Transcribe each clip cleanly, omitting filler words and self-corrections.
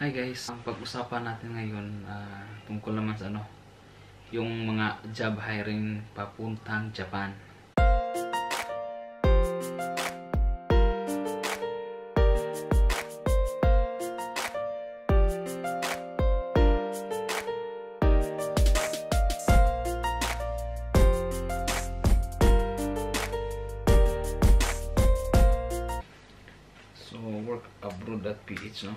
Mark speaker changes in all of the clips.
Speaker 1: Hi guys, ang pag-usapan natin ngayon tungkol naman sa yung mga job hiring papuntang Japan. So, work abroad.ph, no?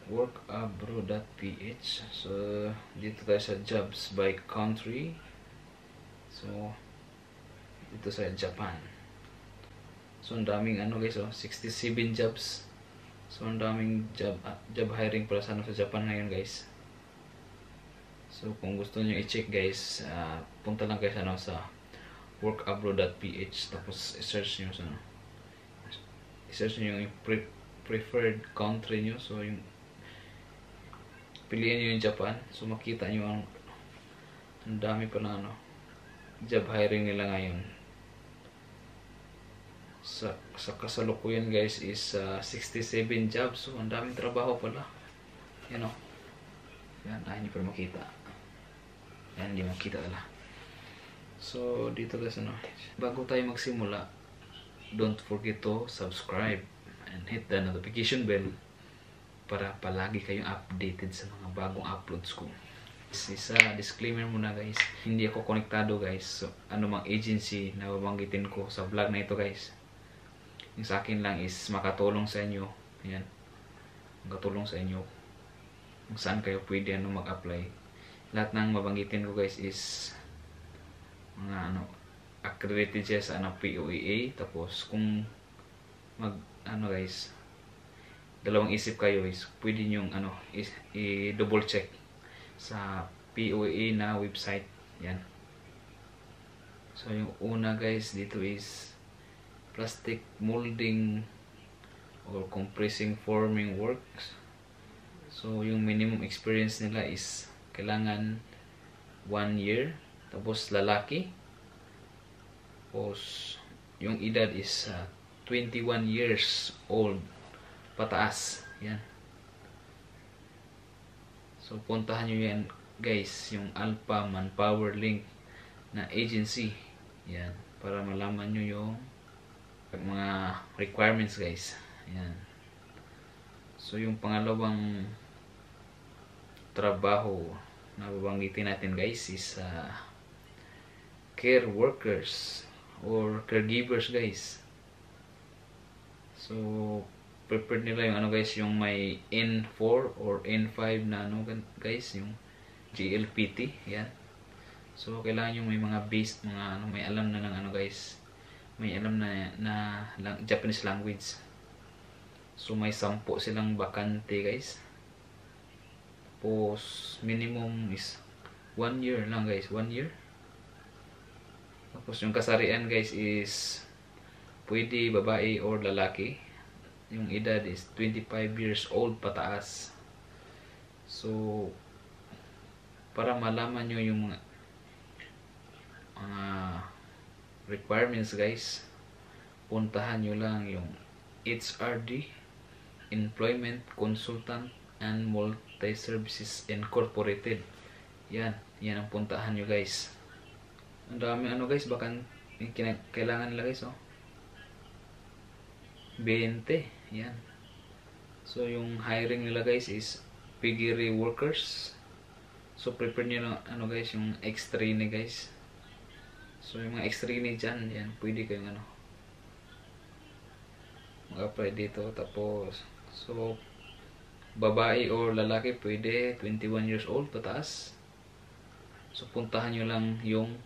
Speaker 1: workabroad.ph. So dito tayo sa jobs by country. So dito sa Japan. So ang daming guys, 67 jobs. So ang daming job hiring para sa Japan ngayon guys. So kung gusto niyo i-check guys, punta lang kayo sa workabroad.ph, tapos i-search niyo yung preferred country niyo. So yung piliin nyo yung Japan. So makita nyo ang dami pa na job hiring nila ngayon. Sa kasalukuyan guys is 67 jobs. So ang daming trabaho pala. Yan yan, hindi pa makita. Yan, hindi makita pala. So dito guys, bago tayo magsimula, don't forget to subscribe and hit the notification bell para palagi kayong updated sa mga bagong uploads ko. Isa disclaimer muna guys, hindi ako konektado guys. So anumang agency na babanggitin ko sa vlog na ito guys, yung sa akin lang is makatulong sa inyo. Yan, makatulong sa inyo kung saan kayo pwede mag-apply. Lahat ng mabanggitin ko guys is mga accredited siya sa POEA. Tapos kung guys, dalawang isip kayo is pwede nyong i-double check sa POEA na website. Yan. So yung una guys dito is plastic molding or compressing forming works. So yung minimum experience nila is kailangan 1 year. Tapos lalaki. Tapos yung edad is 21 years old pataas. Yan. So puntahan nyo yan guys, yung Alpha Manpower Link na agency. Yan, para malaman nyo yung mga requirements guys. Yan. So yung pangalawang trabaho na babanggitin natin guys is care workers or caregivers guys. So prepared nila yung guys, yung may N4 or N5 na guys, yung GLPT. Yan. So kailangan yung may mga base, mga may alam na ng guys, may alam na Japanese language. So may 10 silang bakante guys. Tapos minimum is 1 year lang guys, 1 year. Tapos yung kasarian guys is pwede babae or lalaki. Yung edad is 25 years old pataas. So para malaman nyo yung mga requirements guys, puntahan nyo lang yung HRD, Employment Consultant and Multi-Services Incorporated. Yan ang puntahan nyo guys. Ang dami guys, baka kailangan nila guys 20. Yan. So yung hiring nila guys is piggery workers. So prepare nyo lang guys, yung X3 guys. So yung mga X3 dyan, yan, pwede kayong mag-apply dito. Tapos so babae or lalaki pwede 21 years old pataas. So puntahan nyo lang yung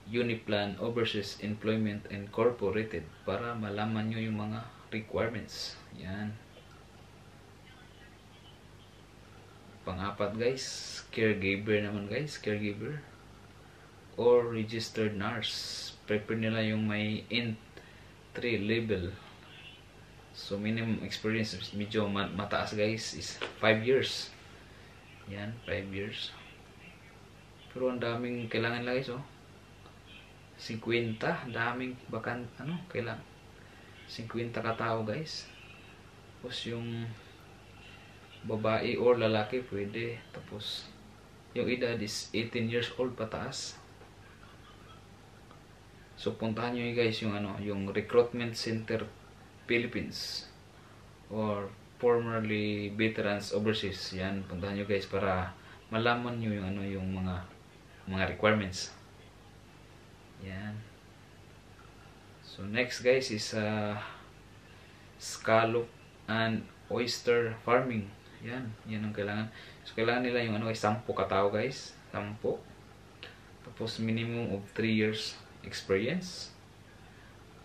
Speaker 1: Uniplan Overseas Employment Incorporated para malaman nyo yung mga requirements. Yan. Pang-apat guys, caregiver naman guys, caregiver or registered nurse. Prepare nila yung may N3 level So minimum experience medyo mataas guys is 5 years. Yan, 5 years. Pero ang daming kailangan lang guys, oh. 50, daming bakan kailangan. 50 katao guys. Tapos yung babae or lalaki pwede. Tapos yung edad is 18 years old pataas. So puntahan nyo guys yung yung Recruitment Center Philippines or formerly Veterans Overseas. Yan, puntahan nyo guys para malaman nyo yung yung mga requirements. Yan. So next guys is scallop and oyster farming. Yan ang kailangan. So kailangan nila yung 10 katao guys, 10. Tapos minimum of 3 years experience.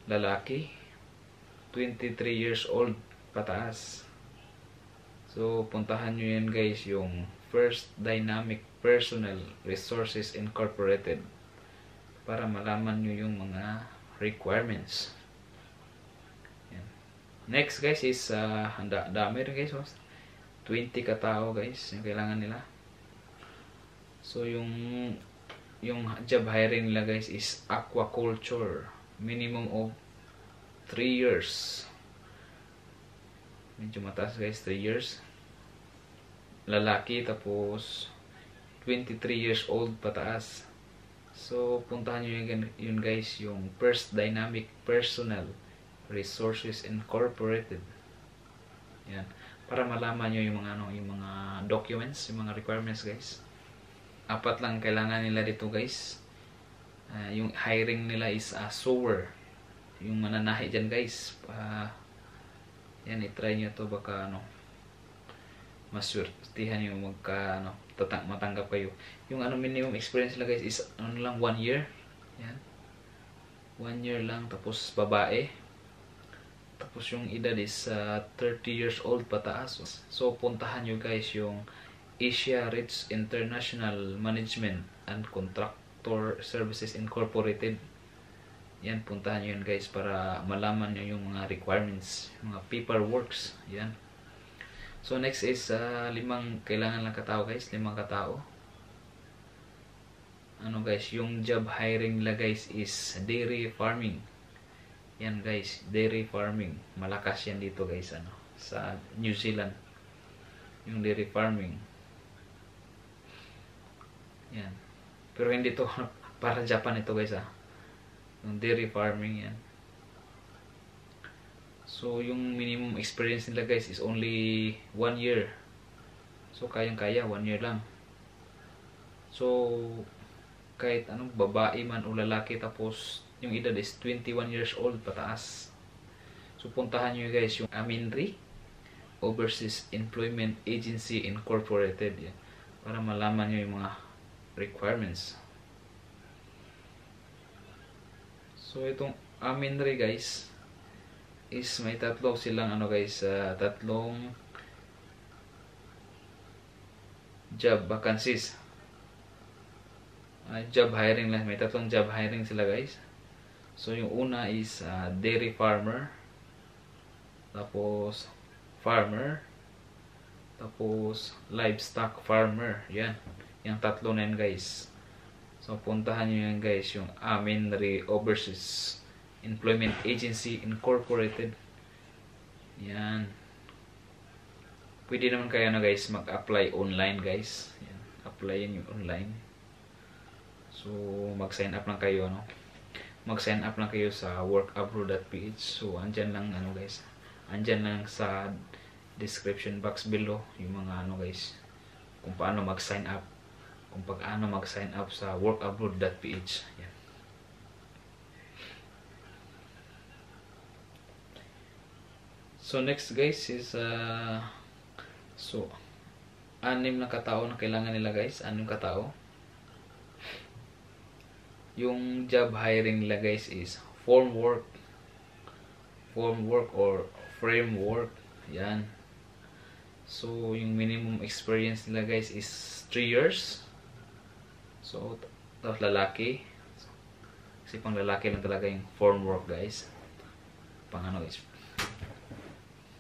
Speaker 1: Lalaki 23 years old pataas. So puntahan nyo yan guys yung First Dynamic Personnel Resources Incorporated para malaman nyo yung mga requirements. Yan. Next guys is dami rin guys, 20 katao guys yung kailangan nila. So yung job hiring nila guys is aquaculture, minimum of 3 years. Medyo mataas guys, 3 years. Lalaki, tapos 23 years old pataas. So puntahan nyo yun guys yung First Dynamic Personnel Resources Incorporated. Yan, para malaman nyo yung mga documents, yung mga requirements guys. 4 lang kailangan nila dito guys. Yung hiring nila is sewer. Yung mananahi dyan guys, yan, itry nyo to, baka maswertihan yung matanggap kayo. Yung minimum experience nila guys is lang 1 year. Yan, 1 year lang. Tapos babae, tapos yung edad is 30 years old pataas. So puntahan nyo guys yung Asia Rich International Management and Contractor Services Incorporated. Yan, puntahan nyo yun guys para malaman nyo yung mga requirements, mga paperworks. Yan. So next is 5 kailangan lang katao guys, 5 katao. Guys, yung job hiring nila guys is dairy farming. Yan guys, dairy farming. Malakas yan dito guys, sa New Zealand. Yung dairy farming. Yan. Pero hindi to para Japan ito guys, yung dairy farming yan. So yung minimum experience nila guys is only 1 year. So kayang-kaya 1 year lang. So kahit babae man o lalaki, tapos yung edad is 21 years old pataas. So puntahan nyo guys yung Aminri Overseas Employment Agency Incorporated yan, para malaman nyo yung mga requirements. So itong Aminri guys is may tatlo silang guys, tatlong job vacancies. Job hiring lang, may tatlong job hiring sila guys. So yung una is dairy farmer, tapos farmer, tapos livestock farmer. Yan, yung tatlo na yan guys. So puntahan nyo yan guys, yung Aminri Overseas Employment Agency Incorporated. Yan. Pwede naman kayo guys mag-apply online guys. Yan, applyin nyo online. So mag-sign up lang kayo, mag-sign up lang kayo sa workabroad.ph. So andyan lang guys, andyan lang sa description box below yung mga guys, kung paano mag-sign up, kung paano mag-sign up sa workabroad.ph. Yan. So next guys is so 6 na katao na kailangan nila guys, 6 katao. Yung job hiring nila guys is form work or framework. Yan. So yung minimum experience nila guys is 3 years. So tapos lalaki, kasi pang lalaki lang talaga yung form work guys. Pang guys,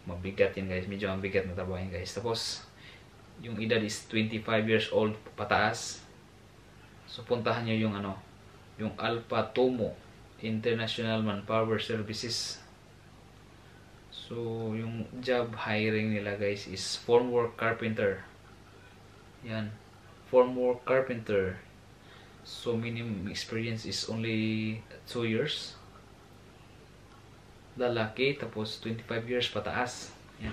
Speaker 1: mabigat yan guys, medyo mabigat na trabaho yan guys. Tapos yung edad is 25 years old pataas. So puntahan nyo yung yung Alpha Tomo International Manpower Services. So yung job hiring nila guys is formwork carpenter. Yan, formwork carpenter. So minimum experience is only 2 years. Lalaki, tapos 25 years pataas. Yan.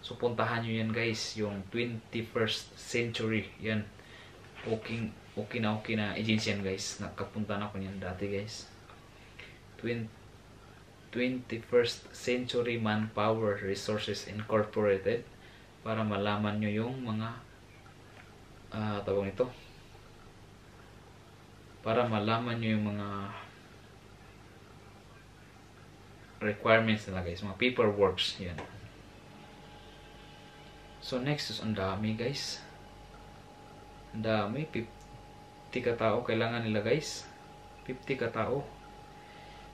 Speaker 1: So puntahan nyo yan guys, yung 21st Century. Yan. Okay na agency yan guys. Nakapunta na ako yan dati guys. 21st Century Manpower Resources Incorporated. Para malaman nyo yung mga tawag nito. Para malaman nyo yung mga requirements nila guys, mga paperworks. Yan. So next is ang dami guys. Ang dami, 50 katao kailangan nila guys. 50 katao.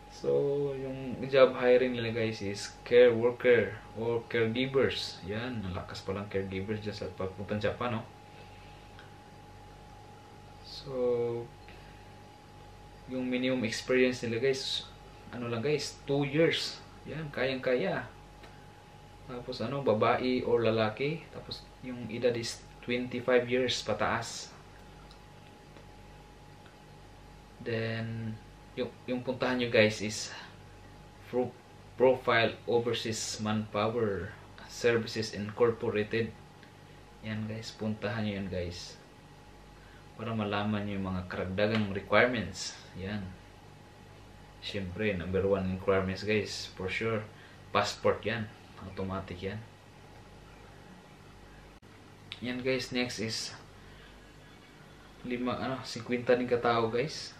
Speaker 1: So yung job hiring nila guys is care worker or caregivers. Yan, nalakas pa lang caregivers dyan sa pagpuntang Japan, no? So yung minimum experience nila guys, lang guys, 2 years. Yan, kayang-kaya. Tapos babae or lalaki. Tapos yung edad is 25 years pataas. Then yung puntahan nyo guys is Profile Overseas Manpower Services Incorporated. Yan guys, puntahan nyo yan guys. Para malaman nyo yung mga karagdagang requirements. Yan. Siyempre, number 1 requirements guys, for sure, passport yan. Automatic yan. Yan guys, next is 50 din katao guys.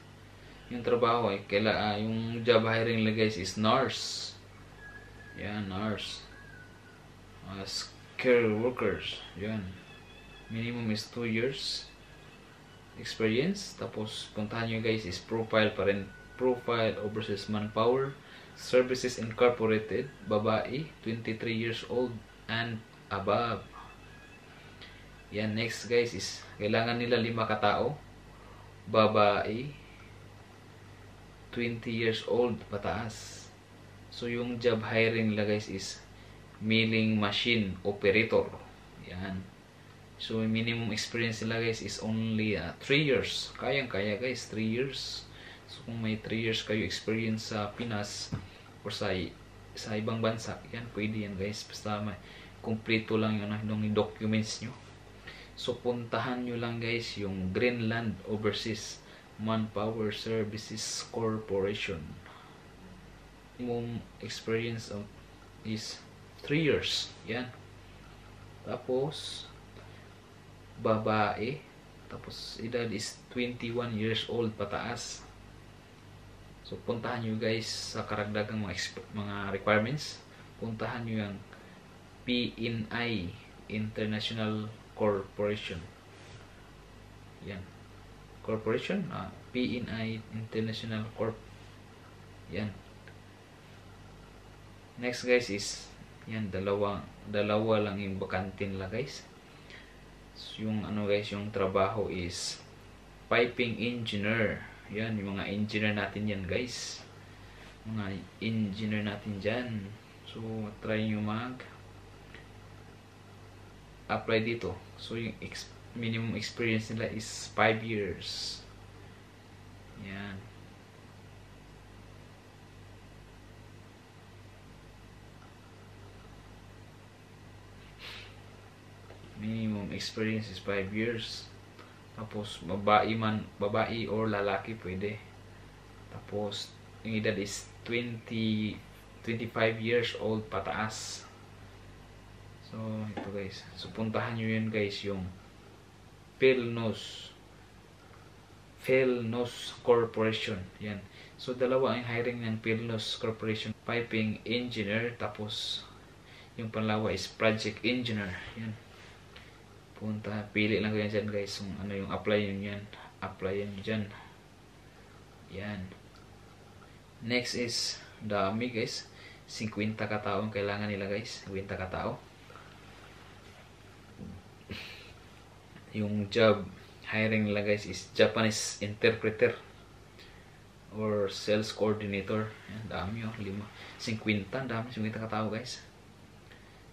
Speaker 1: Yung trabaho ay yung job hiring nila guys is nurse. Yan, nurse. Care workers. Yan. Minimum is 2 years experience. Tapos puntahan nyo guys is profile pa rin. Profile Overseas Manpower Services Incorporated. Babae, 23 years old and above. Yan, next guys is kailangan nila 5 katao. Babae, 20 years old pataas. So yung job hiring nila guys is milling machine operator. Yan. So minimum experience nila guys is only 3 years. Kayang-kaya guys, 3 years. So kung may 3 years kayo experience sa Pinas or sa ibang bansa, yan, pwede yan guys. Basta may kumpleto lang yung documents nyo. So puntahan nyo lang guys yung Greenland Overseas Manpower Services Corporation. Minimum experience is 3 years. Yan. Tapos babae, tapos edad is 21 years old pataas. So puntahan nyo guys sa karagdagang mga requirements. Puntahan nyo yung PNI International Corporation. Yan. Corporation, PNI International Corp. Yan. Next guys is yan, dalawa lang yung bakante nila guys. So, yung guys, yung trabaho is piping engineer. Yan, yung mga engineer natin yan guys. Mga engineer natin dyan. So try nyo apply dito. So yung minimum experience nila is 5 years. Yan. Minimum experience is 5 years. Tapos babae or lalaki pwede. Tapos yung edad is 25 years old pataas. So ito guys. So puntahan nyo yun guys, yung Philnos Corporation. Yan. So dalawa ang hiring ng Philnos Corporation. Piping engineer, tapos yung pangalawa is project engineer. Yan. Pili lang kayo dyan guys. Yung yung apply nyo yan. Apply nyo dyan. Yan. Next is dami guys. 50 katao ang kailangan nila guys. 50 katao. Yung job hiring nila guys is Japanese interpreter or sales coordinator. Yan, dami oh, 50, dami 50 katao guys.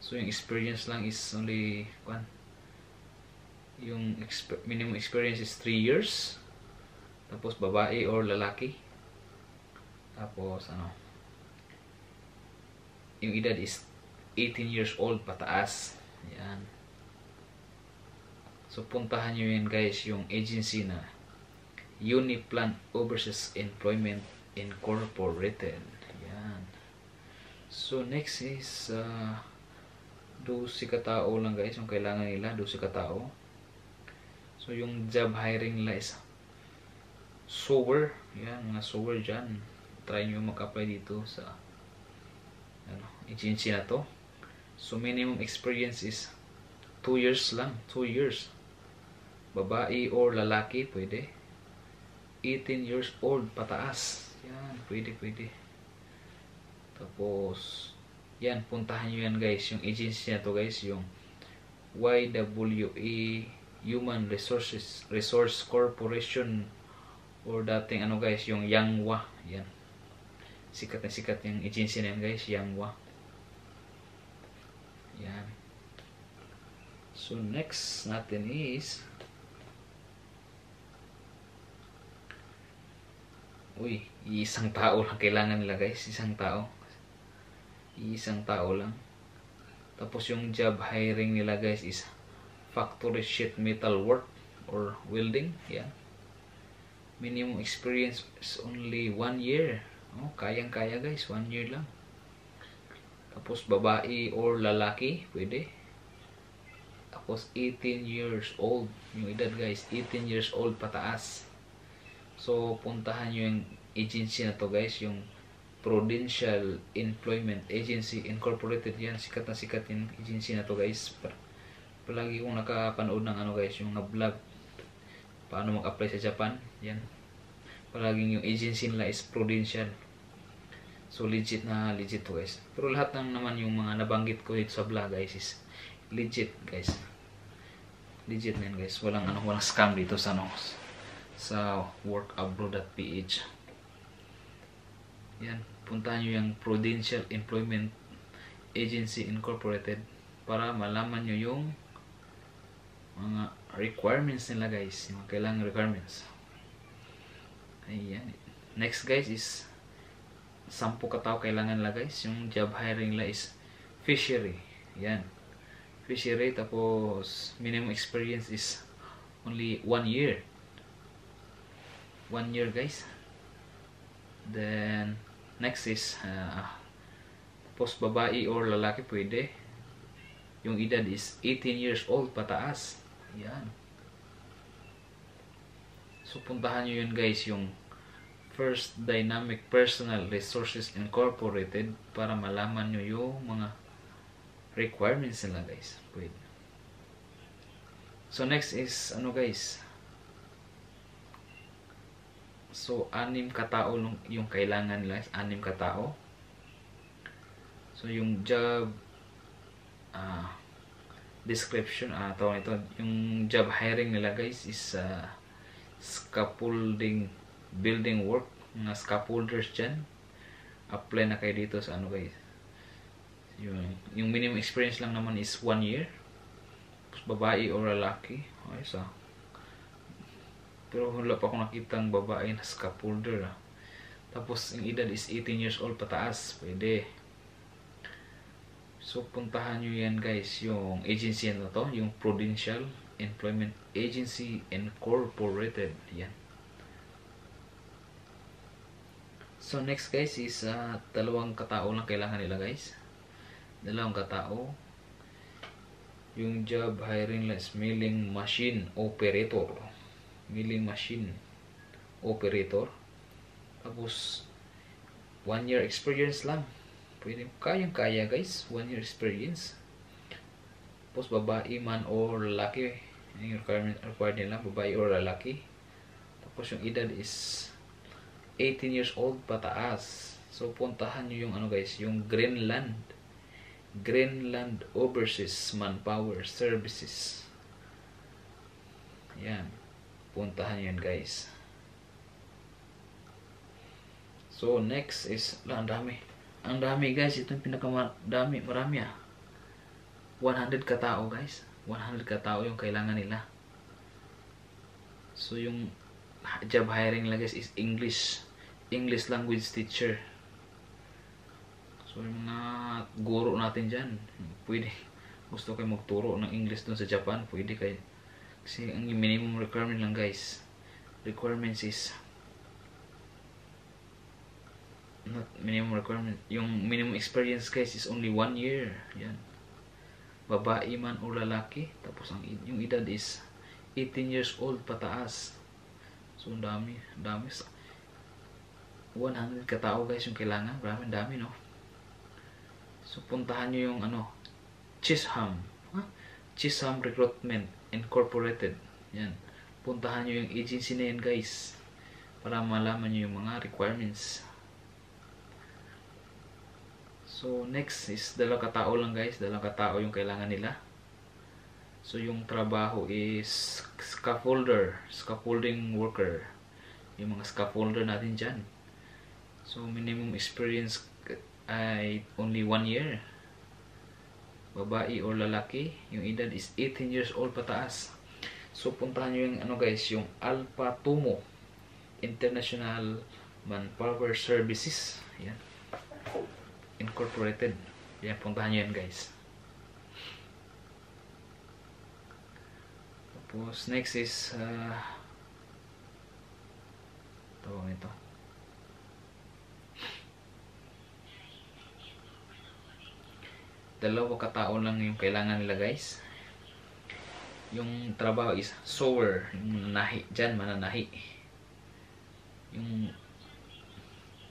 Speaker 1: So yung experience lang is only yung minimum experience is 3 years. Tapos babae or lalaki. Tapos yung edad is 18 years old pataas. Yan. So puntahan nyo yan guys, yung agency na Uniplan Overseas Employment Incorporated. Yan. So next is 12 katao lang guys yung kailangan nila, 12 katao. So yung job hiring nila is sewer. Yan, mga sewer dyan. Try nyo mag-apply dito sa agency na to. So minimum experience is 2 years lang, 2 years. Babae or lalaki pwede. 18 years old pataas. Yan, pwede. Tapos yan, puntahan nyo yan guys, yung agency na to guys, yung YWE Human Resource Corporation, or dating guys, yung Yangwa. Yan, sikat na sikat yung agency na yan guys, Yangwa. Yan. So next natin is isang tao lang kailangan nila guys, isang tao lang. Tapos yung job hiring nila guys is factory sheet metal work or welding. Yan. Minimum experience is only 1 year. Kayang-kaya guys, 1 year lang. Tapos babae or lalaki pwede. Tapos 18 years old yung edad guys, 18 years old pataas. So puntahan nyo yung agency na to guys, yung Prudential Employment Agency Incorporated. Yan, sikat na sikat yung agency na to guys. Palagi kong nakapanood ng guys, yung vlog paano mag-apply sa Japan. Yan, palaging yung agency nila is Prudential. So legit na legit to guys. Pero lahat ng naman yung mga nabanggit ko dito sa vlog guys is legit guys. Legit na yan guys. Walang scam dito sa sa workabroad.ph. Yan, puntahan nyo yung Prudential Employment Agency Incorporated para malaman nyo yung mga requirements nila guys, yung kailangan requirements. Ayan. Next guys is 10 katao kailangan nila guys. Yung job hiring nila is fishery. Yan, fishery. Tapos minimum experience is only 1 year. 1 year guys. Then next is post babae or lalaki pwede. Yung edad is 18 years old pataas. Yan. So puntahan nyo yun guys, yung First Dynamic Personal Resources Incorporated para malaman nyo yung mga requirements nila guys. Pwede. So next is guys, so 6 katao yung kailangan nila, 6 katao. So yung job description, tawag ito, yung job hiring nila guys is scaffolding building work. Mga scaffolders dyan, apply na kayo dito sa guys. Yung minimum experience lang naman is 1 year. Tapos babae or lalaki. Pero wala pa akong nakitang babae na scaffolder. Tapos yung edad is 18 years old pataas. Pwede. So puntahan nyo yan guys, yung agency na to, yung Prudential Employment Agency Incorporated. Yan. So next guys is 2 katao lang kailangan nila guys. 2 katao. Yung job hiring nila is milling machine operator. Milling machine operator. Tapos 1 year experience lang. Pwede, kayang-kaya guys, 1 year experience. Tapos babae man or lalaki, yung required nila, babae or lalaki. Tapos yung edad is 18 years old pataas. So puntahan nyo yung ano guys, yung Greenland Overseas Manpower Services. Yan, puntahan nyo yan guys. So next is, ang dami guys, ito yung pinakamadami, marami 100 katao guys, 100 katao yung kailangan nila. So yung job hiring nila guys is English language teacher. So yung mga guro natin dyan, pwede, gusto kayo magturo ng English dun sa Japan, pwede kayo. Kasi ang minimum requirement lang guys, requirements is not minimum requirement, yung minimum experience guys is only 1 year. Yan, babae man o lalaki, tapos yung edad is 18 years old pataas. So dami 100 katao guys yung kailangan, dami no. So puntahan nyo yung ano, Chisholm Recruitment Incorporated. Yan, puntahan nyo yung agency na yan guys, para malaman nyo yung mga requirements. So next is 2 katao lang guys, 2 katao yung kailangan nila. So yung trabaho is scaffolding worker, yung mga scaffolder natin dyan. So minimum experience ay only 1 year, babae or lalaki, yung edad is 18 years old pataas. So puntahan nyo yung ano guys, yung Alpha Tumo International Manpower Services. Yan, Incorporated. Yan, puntahan nyo yan guys. Tapos next is tawag ito, dalawa katao lang yung kailangan nila guys. Yung trabaho is sewer, yung nahi dyan, mananahi. Yung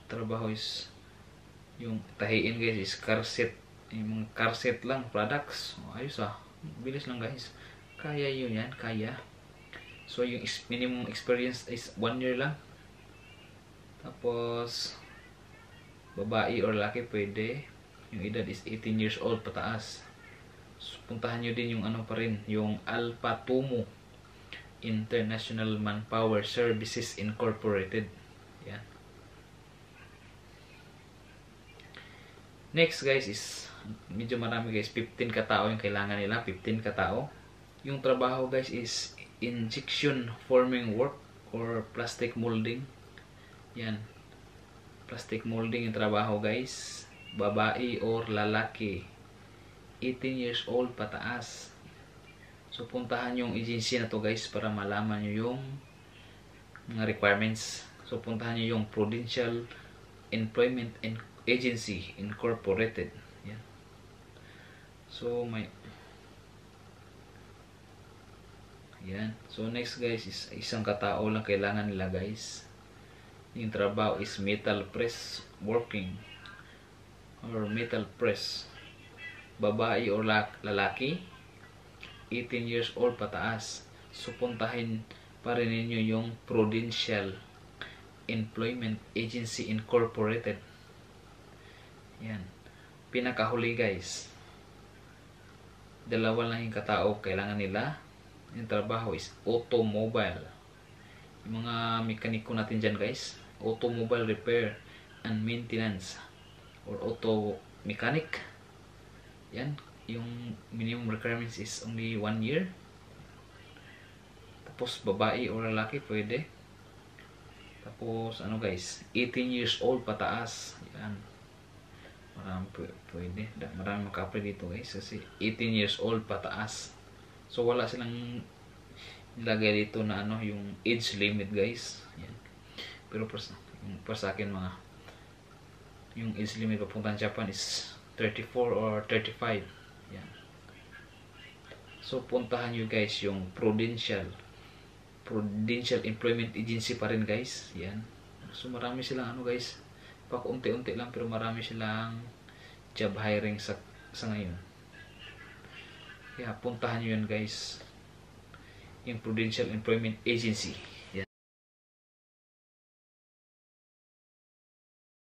Speaker 1: trabaho is yung tahiin guys is car set, yung mga car set lang products. Ayos bilis lang guys, kaya yun yan, kaya. So yung minimum experience is 1 year lang. Tapos babae or lalaki pwede, yung edad is 18 years old pataas. So, puntahan nyo din yung ano pa rin, yung Alpha Tumo International Manpower Services Incorporated. Yan. Next guys is medyo marami guys, 15 katao yung kailangan nila, 15 katao. Yung trabaho guys is injection forming work or plastic molding. Yan, plastic molding yung trabaho guys, babae or lalaki, 18 years old pataas. So puntahan yung agency na to guys para malaman nyo yung mga requirements. So puntahan nyo yung Prudential Employment Agency Incorporated. Yan. So so next guys is isang katao lang kailangan nila guys. Yung trabaho is metal press working or metal press, babae or lalaki, 18 years old pataas. So puntahin pa rin ninyo yung Prudential Employment Agency Incorporated. Yan, pinakahuli guys, 2 lang yung katao kailangan nila. Yung trabaho is automobile, yung mga mekaniko natin dyan guys, automobile repair and maintenance or auto mechanic. Yan, yung minimum requirements is only 1 year. Tapos babae o lalaki pwede. Tapos ano guys, 18 years old pataas. Yan, marami pwede, marami maka-apply dito guys kasi 18 years old pataas. So wala silang nilagay dito na ano, yung age limit guys. Yan. Pero para sa akin mga, yung age limit papuntang Japan is 34 or 35. Yan. So puntahan nyo guys yung Prudential Employment Agency pa rin guys. Yan. So marami silang ano guys, pakunti-unti lang pero marami silang job hiring sa ngayon. Kaya puntahan nyo yan guys, yung Prudential Employment Agency.